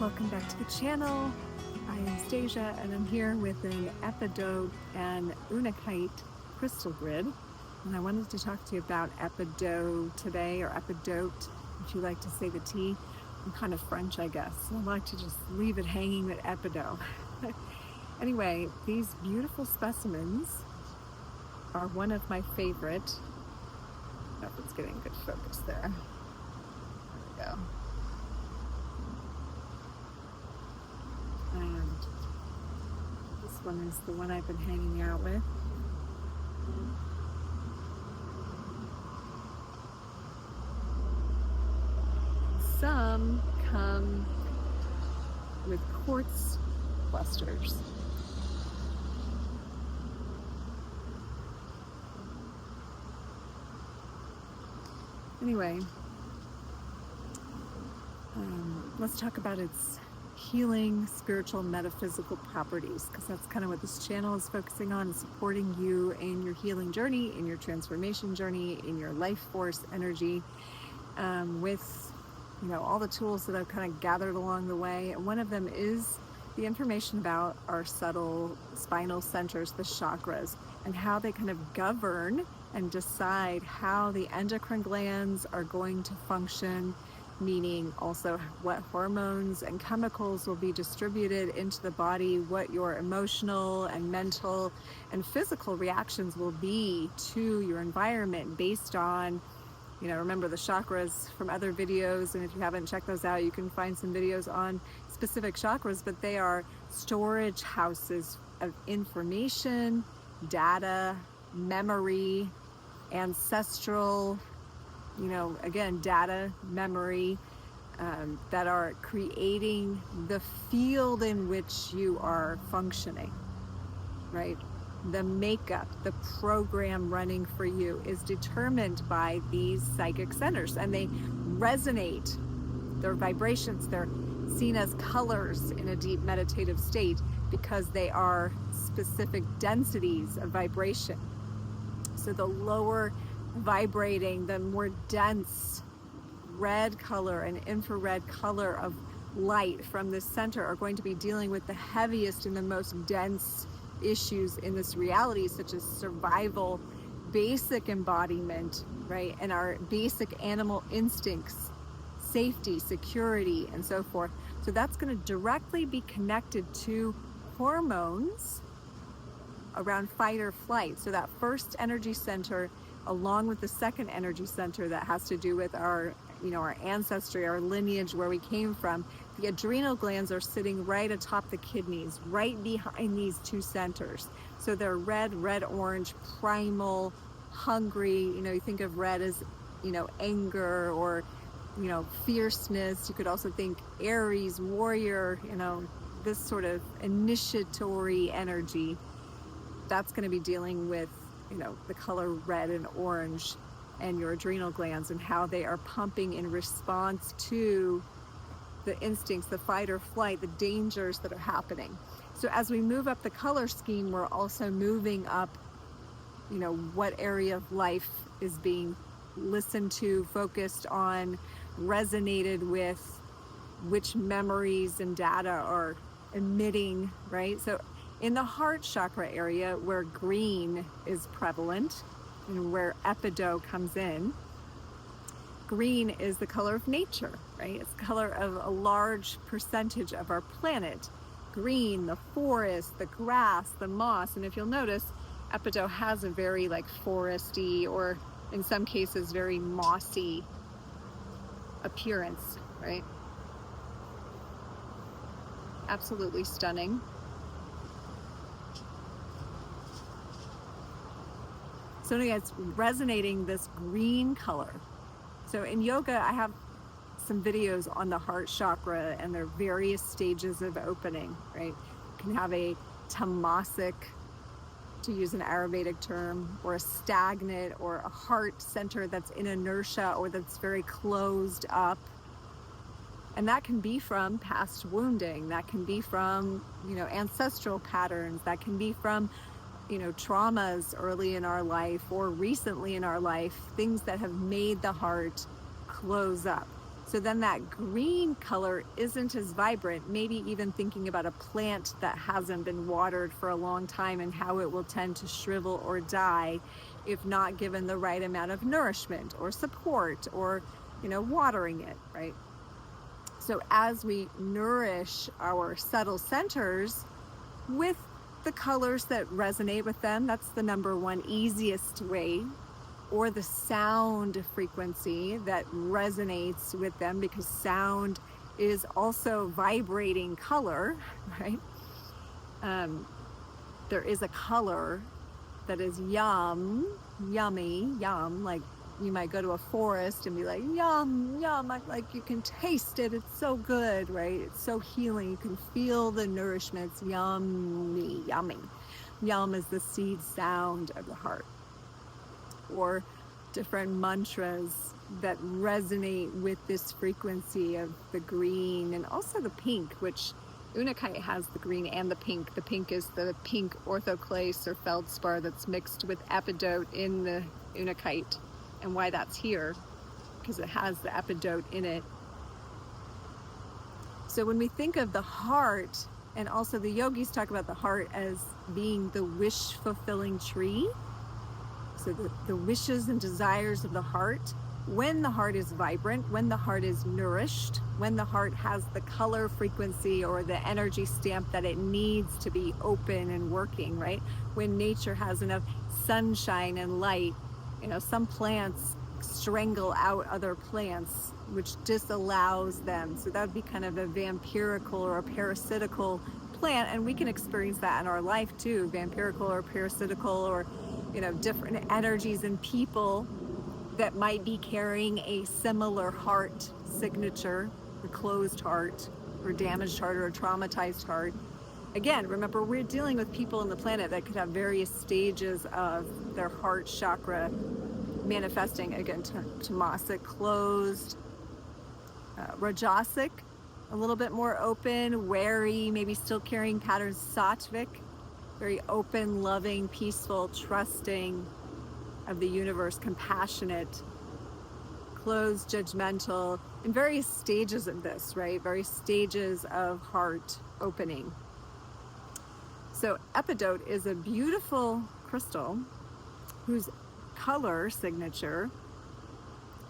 Welcome back to the channel. I am Stasia and I'm here with an Epidote and Unakite crystal grid. And I wanted to talk to you about Epidote today, or Epidote, if you like to say the T. I'm kind of French, I guess. So I like to just leave it hanging at Epidote. Anyway, these beautiful specimens are one of my favorite. I don't know if it's getting good focus there. There we go. And this one is the one I've been hanging out with. Some come with quartz clusters. Anyway, let's talk about its healing, spiritual, metaphysical properties, because that's kind of what this channel is focusing on, supporting you in your healing journey, in your transformation journey, in your life force energy, with all the tools that I've kind of gathered along the way. And one of them is the information about our subtle spinal centers, the chakras, and how they kind of govern and decide how the endocrine glands are going to function, meaning also what hormones and chemicals will be distributed into the body, what your emotional and mental and physical reactions will be to your environment based on, remember the chakras from other videos, and if you haven't checked those out, you can find some videos on specific chakras, but they are storage houses of information, data, memory, ancestral, again, data, memory, that are creating the field in which you are functioning, right? The makeup, the program running for you is determined by these psychic centers, and they resonate. Their vibrations, they're seen as colors in a deep meditative state because they are specific densities of vibration. So the lower vibrating, the more dense red color and infrared color of light from the center are going to be dealing with the heaviest and the most dense issues in this reality, such as survival, basic embodiment, right? And our basic animal instincts, safety, security, and so forth. So that's going to directly be connected to hormones around fight or flight. So that first energy center, along with the second energy center that has to do with our ancestry, our lineage, where we came from, the adrenal glands are sitting right atop the kidneys, right behind these two centers. So they're red, orange, primal, hungry. You think of red as, anger or, fierceness. You could also think Aries, warrior, this sort of initiatory energy. That's going to be dealing with, the color red and orange and your adrenal glands and how they are pumping in response to the instincts, the fight or flight, the dangers that are happening. So as we move up the color scheme, we're also moving up, what area of life is being listened to, focused on, resonated with, which memories and data are emitting, right? So in the heart chakra area, where green is prevalent and where Epidote comes in, green is the color of nature, right? It's the color of a large percentage of our planet. Green, the forest, the grass, the moss. And if you'll notice, Epidote has a very foresty, or in some cases very mossy appearance, right? Absolutely stunning. So anyway, it's resonating this green color. So in yoga, I have some videos on the heart chakra and their various stages of opening, right? You can have a tamasic, to use an Ayurvedic term, or a stagnant, or a heart center that's in inertia or that's very closed up. And that can be from past wounding, that can be from, ancestral patterns, that can be from, traumas early in our life or recently in our life, things that have made the heart close up. So then that green color isn't as vibrant, maybe even thinking about a plant that hasn't been watered for a long time and how it will tend to shrivel or die if not given the right amount of nourishment or support or, watering it, right? So as we nourish our subtle centers with the colors that resonate with them, that's the number one easiest way, or the sound frequency that resonates with them, because sound is also vibrating color, right? There is a color that is yummy, yum, like you might go to a forest and be like, yum, yum, like you can taste it, it's so good, right? It's so healing, you can feel the nourishment, it's yummy, yummy. Yum is the seed sound of the heart. Or different mantras that resonate with this frequency of the green and also the pink, which Unakite has the green and the pink. The pink is the pink orthoclase or feldspar that's mixed with epidote in the Unakite. And why that's here, because it has the epidote in it. So when we think of the heart, and also the yogis talk about the heart as being the wish-fulfilling tree, so the wishes and desires of the heart, when the heart is vibrant, when the heart is nourished, when the heart has the color frequency or the energy stamp that it needs to be open and working, right? When nature has enough sunshine and light. Some plants strangle out other plants, which disallows them. So that would be kind of a vampirical or a parasitical plant. And we can experience that in our life too, vampirical or parasitical, or, different energies in people that might be carrying a similar heart signature, a closed heart or damaged heart or a traumatized heart. Again, remember, we're dealing with people on the planet that could have various stages of their heart chakra manifesting. Again, tamasic, closed, rajasic, a little bit more open, wary, maybe still carrying patterns, sattvic, very open, loving, peaceful, trusting of the universe, compassionate, closed, judgmental, in various stages of this, right? Various stages of heart opening. So epidote is a beautiful crystal whose color signature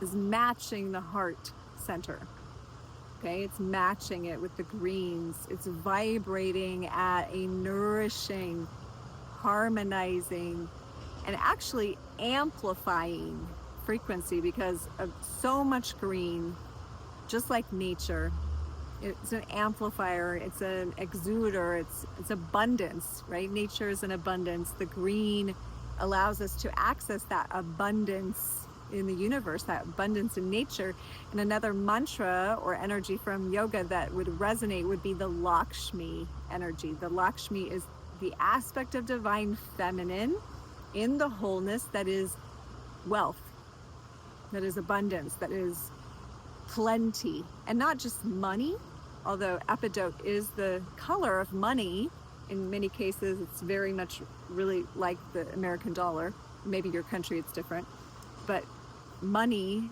is matching the heart center. Okay, it's matching it with the greens. It's vibrating at a nourishing, harmonizing, and actually amplifying frequency because of so much green, just like nature. It's an amplifier, it's an exuder, it's abundance, right? Nature is an abundance. The green allows us to access that abundance in the universe, that abundance in nature. And another mantra or energy from yoga that would resonate would be the Lakshmi energy. The Lakshmi is the aspect of divine feminine in the wholeness that is wealth, that is abundance, that is plenty, and not just money. Although epidote is the color of money, in many cases it's very much really like the American dollar. Maybe your country it's different, but money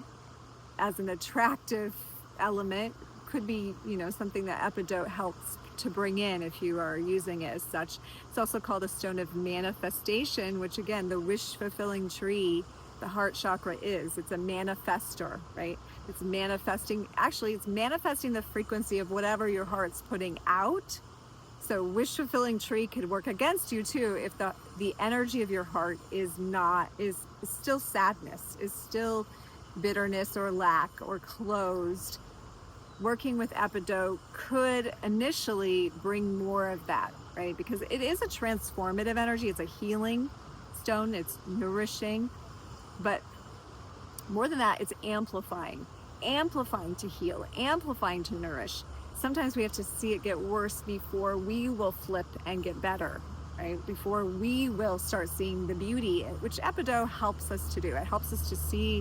as an attractive element could be, something that epidote helps to bring in if you are using it as such. It's also called a stone of manifestation, which again, the wish-fulfilling tree, the heart chakra is. It's a manifestor, right? It's manifesting, actually it's manifesting the frequency of whatever your heart's putting out. So wish-fulfilling tree could work against you too if the energy of your heart is still sadness, is still bitterness or lack or closed. Working with epidote could initially bring more of that, right? Because it is a transformative energy. It's a healing stone. It's nourishing. But more than that, it's amplifying to heal, amplifying to nourish. Sometimes we have to see it get worse before we will flip and get better, right? Before we will start seeing the beauty, which epidote helps us to do. It helps us to see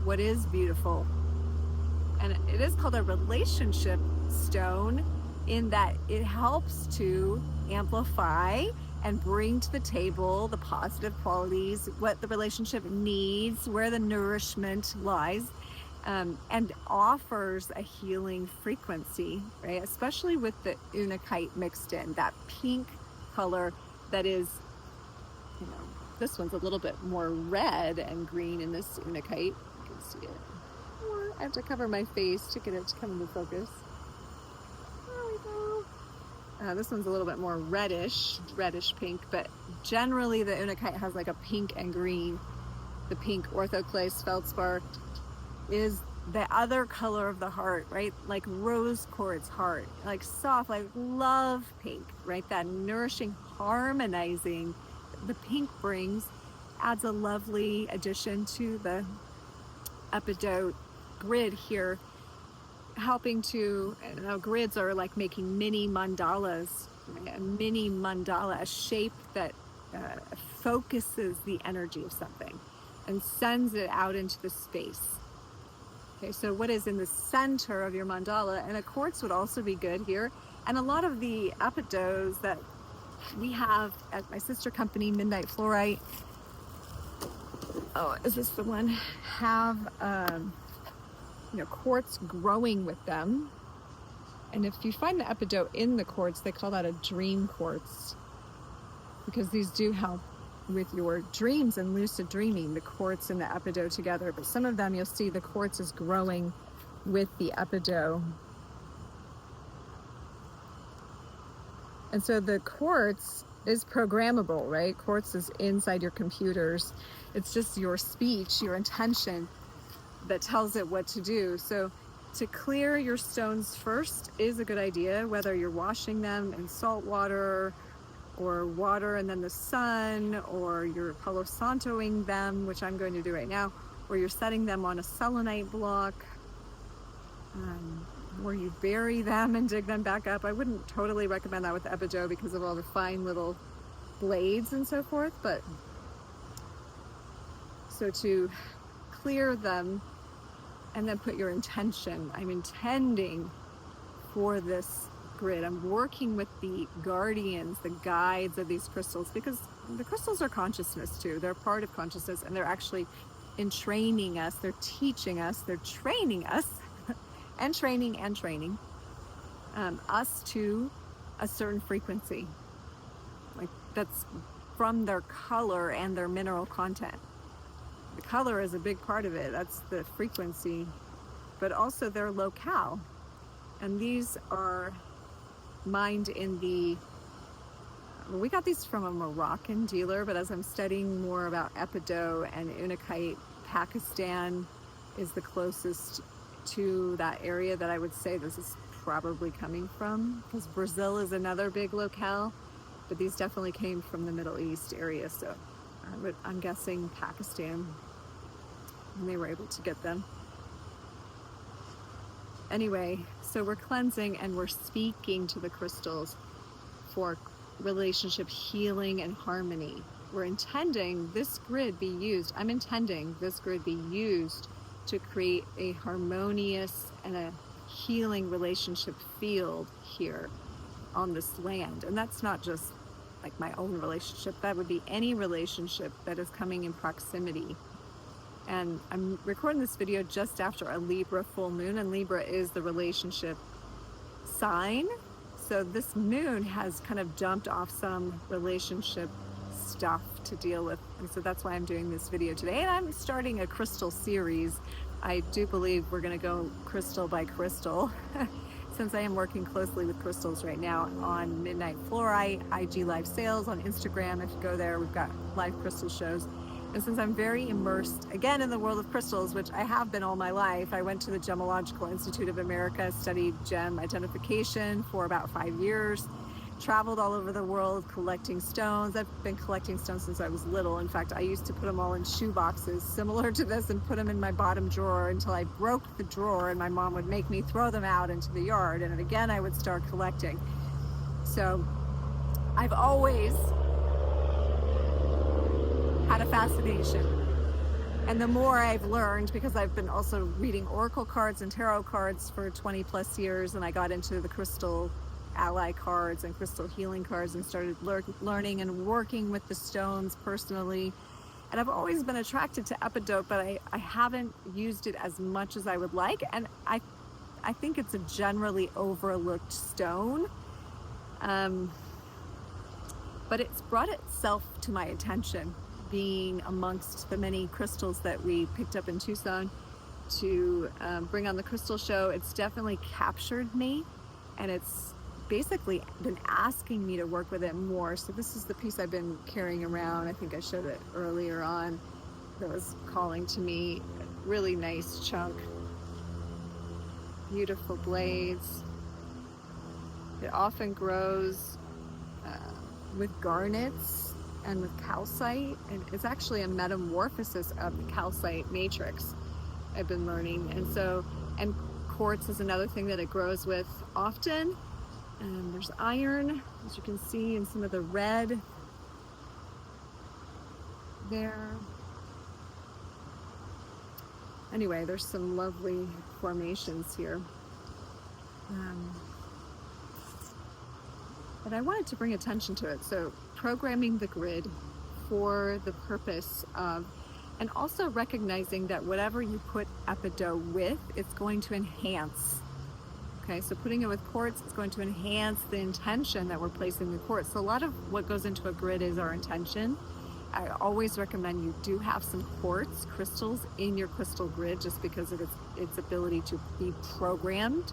what is beautiful. And it is called a relationship stone in that it helps to amplify and bring to the table the positive qualities, what the relationship needs, where the nourishment lies. and offers a healing frequency, right? Especially with the unakite mixed in, that pink color that is, you know, this one's a little bit more red and green in this unakite. You can see it. Or I have to cover my face to get it to come into focus. There we go. This one's a little bit more reddish pink, but generally the unakite has like a pink and green. The pink orthoclase feldspar is the other color of the heart, right? Like rose quartz heart, like soft, like love pink, right? That nourishing, harmonizing the pink brings, adds a lovely addition to the Epidote grid here, helping to, you know, grids are like making mini mandalas, right? A mini mandala, a shape that focuses the energy of something and sends it out into the space. Okay, so what is in the center of your mandala, and a quartz would also be good here. And a lot of the epidotes that we have at my sister company, Midnight Fluorite, oh, is this the one, have you know, quartz growing with them. And if you find the epidote in the quartz, they call that a dream quartz, because these do help with your dreams and lucid dreaming, the quartz and the epidote together. But some of them you'll see the quartz is growing with the epidote. And so the quartz is programmable, right? Quartz is inside your computers. It's just your speech, your intention that tells it what to do. So to clear your stones first is a good idea, whether you're washing them in salt water or water and then the sun, or you're Palo Santoing them, which I'm going to do right now, or you're setting them on a selenite block, or you bury them and dig them back up. I wouldn't totally recommend that with epidote because of all the fine little blades and so forth, but so to clear them and then put your intention. I'm intending for this grid. I'm working with the guardians, the guides of these crystals, because the crystals are consciousness too. They're part of consciousness, and they're actually entraining us. They're teaching us. They're training us and training us to a certain frequency. Like that's from their color and their mineral content. The color is a big part of it. That's the frequency, but also their locale. And these are mined in the, we got these from a Moroccan dealer, but as I'm studying more about epidote and unakite, Pakistan is the closest to that area that I would say this is probably coming from, because Brazil is another big locale, but these definitely came from the Middle East area. So I'm guessing Pakistan, and they were able to get them. Anyway, so we're cleansing and we're speaking to the crystals for relationship healing and harmony. We're intending this grid be used, I'm intending this grid be used to create a harmonious and a healing relationship field here on this land. And that's not just like my own relationship, that would be any relationship that is coming in proximity. And I'm recording this video just after a Libra full moon, and Libra is the relationship sign. So this moon has kind of dumped off some relationship stuff to deal with. And so that's why I'm doing this video today. And I'm starting a crystal series. I do believe we're going to go crystal by crystal since I am working closely with crystals right now on Midnight Fluorite, IG live sales on Instagram. If you go there, we've got live crystal shows. And since I'm very immersed, again, in the world of crystals, which I have been all my life, I went to the Gemological Institute of America, studied gem identification for about 5 years, traveled all over the world collecting stones. I've been collecting stones since I was little. In fact, I used to put them all in shoe boxes similar to this and put them in my bottom drawer until I broke the drawer, and my mom would make me throw them out into the yard. And again, I would start collecting. So I've always had a fascination. And the more I've learned, because I've been also reading oracle cards and tarot cards for 20 plus years, and I got into the crystal ally cards and crystal healing cards and started learning and working with the stones personally And I've always been attracted to Epidote, but I haven't used it as much as I would like. And I think it's a generally overlooked stone. But it's brought itself to my attention, being amongst the many crystals that we picked up in Tucson to bring on the crystal show. It's definitely captured me, and it's basically been asking me to work with it more. So this is the piece I've been carrying around. I think I showed it earlier on. That was calling to me. A really nice chunk. Beautiful blades. It often grows with garnets and with calcite, and it's actually a metamorphosis of the calcite matrix, I've been learning. And quartz is another thing that it grows with often. And there's iron, as you can see in some of the red there. Anyway, there's some lovely formations here. But I wanted to bring attention to it. So programming the grid for the purpose of, and also recognizing that whatever you put Epidote with, it's going to enhance. Okay, so putting it with quartz, it's going to enhance the intention that we're placing the quartz. So a lot of what goes into a grid is our intention. I always recommend you do have some quartz crystals in your crystal grid, just because of its ability to be programmed.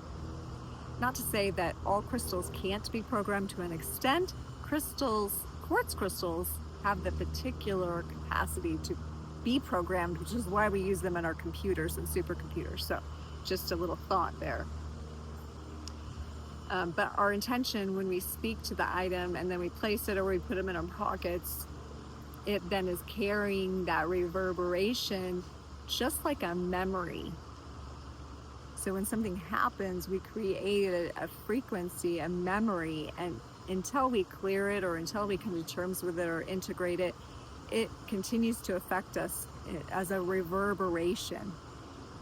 Not to say that all crystals can't be programmed to an extent. Quartz crystals have the particular capacity to be programmed, which is why we use them in our computers and supercomputers. So just a little thought there. But our intention when we speak to the item and then we place it or we put them in our pockets, it then is carrying that reverberation just like a memory. So when something happens, we create a frequency, a memory, and until we clear it or until we come to terms with it or integrate it, it continues to affect us as a reverberation.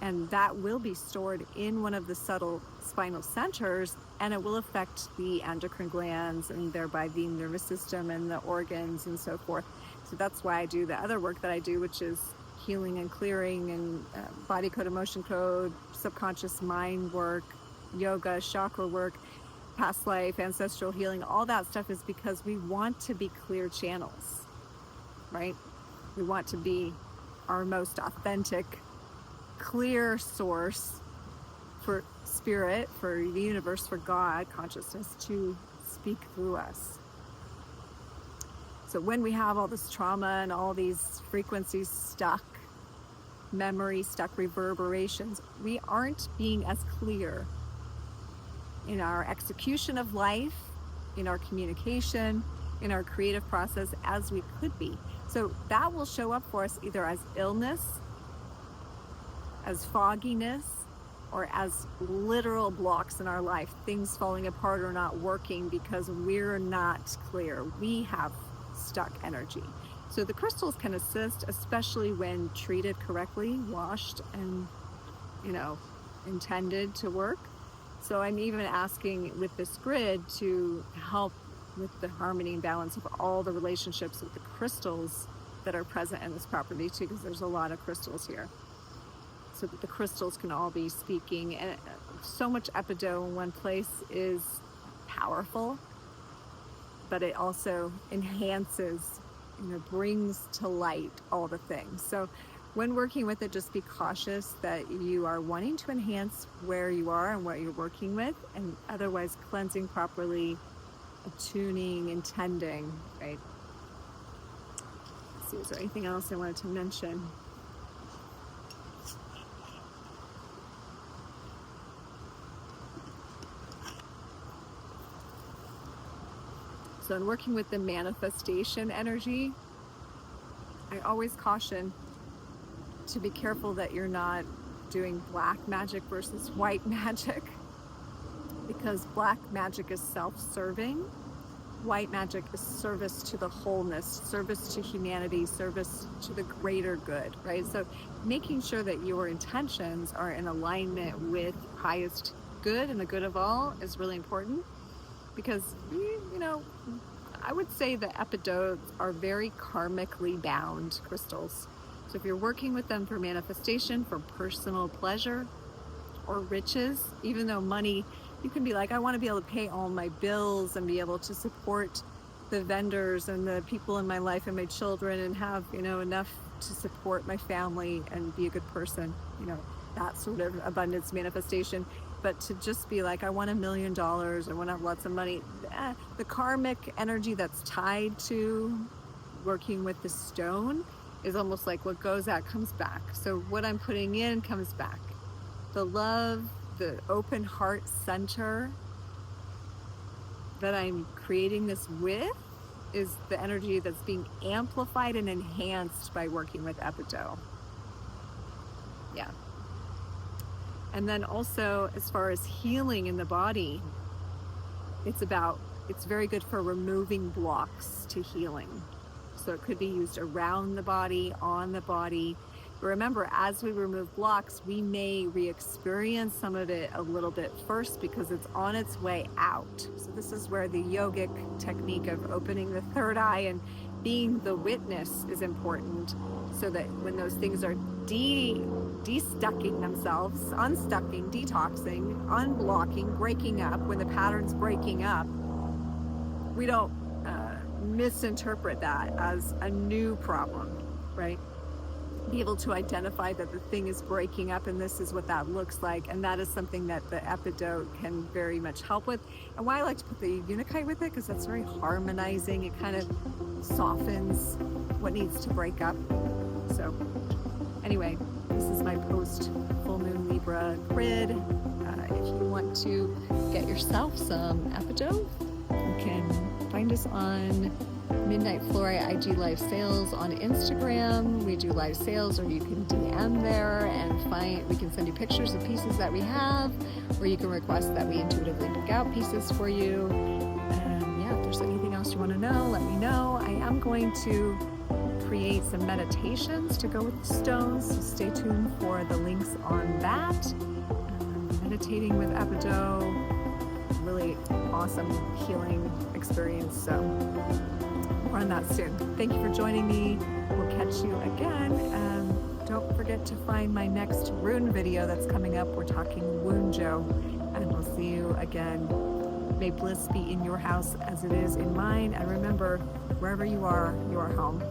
And that will be stored in one of the subtle spinal centers, and it will affect the endocrine glands and thereby the nervous system and the organs and so forth. So that's why I do the other work that I do, which is healing and clearing and body code, emotion code, subconscious mind work, yoga, chakra work, past life, ancestral healing. All that stuff is because we want to be clear channels, right? We want to be our most authentic, clear source for spirit, for the universe, for God, consciousness to speak through us. So when we have all this trauma and all these frequencies stuck, memory stuck, reverberations, we aren't being as clear in our execution of life, in our communication, in our creative process as we could be. So that will show up for us either as illness, as fogginess, or as literal blocks in our life, things falling apart or not working because we're not clear. We have stuck energy. So the crystals can assist, especially when treated correctly, washed and, intended to work. So I'm even asking with this grid to help with the harmony and balance of all the relationships with the crystals that are present in this property too, because there's a lot of crystals here. So that the crystals can all be speaking. And so much Epidote in one place is powerful, but it also enhances, brings to light all the things. So when working with it, just be cautious that you are wanting to enhance where you are and what you're working with, and otherwise cleansing properly, attuning, intending, right? Let's see, is there anything else I wanted to mention? So in working with the manifestation energy, I always caution to be careful that you're not doing black magic versus white magic, because black magic is self-serving. White magic is service to the wholeness, service to humanity, service to the greater good, right? So making sure that your intentions are in alignment with highest good and the good of all is really important, because, I would say the epidotes are very karmically bound crystals. So if you're working with them for manifestation, for personal pleasure or riches, even though money, you can be like, I want to be able to pay all my bills and be able to support the vendors and the people in my life and my children and have, you know, enough to support my family and be a good person, you know, that sort of abundance manifestation. But to just be like, I want $1 million, I want to have lots of money, the karmic energy that's tied to working with the stone is almost like what goes out comes back. So what I'm putting in comes back. The love, the open heart center that I'm creating this with is the energy that's being amplified and enhanced by working with Epidote. Yeah. And then also, as far as healing in the body, it's very good for removing blocks to healing. So it could be used around the body, on the body. But remember, as we remove blocks, we may re-experience some of it a little bit first because it's on its way out. So this is where the yogic technique of opening the third eye and being the witness is important, so that when those things are de-stucking themselves, unstucking, detoxing, unblocking, breaking up, when the pattern's breaking up, we don't misinterpret that as a new problem, right? Be able to identify that the thing is breaking up and this is what that looks like, and that is something that the Epidote can very much help with. And why I like to put the Unikite with it, because that's very harmonizing. It kind of softens what needs to break up. So anyway, this is my post full moon Libra grid. If you want to get yourself some Epidote, you can find us on Midnight Fluorite IG live sales on Instagram. We do live sales, or you can DM there and we can send you pictures of pieces that we have, or you can request that we intuitively pick out pieces for you. And yeah, if there's anything else you want to know, let me know. I am going to create some meditations to go with the stones, so stay tuned for the links on that. Meditating with Epidote, really awesome healing experience. So more on that soon. Thank you for joining me. We'll catch you again. Don't forget to find my next rune video that's coming up. We're talking Wunjo, and we'll see you again. May bliss be in your house as it is in mine. And remember, wherever you are home.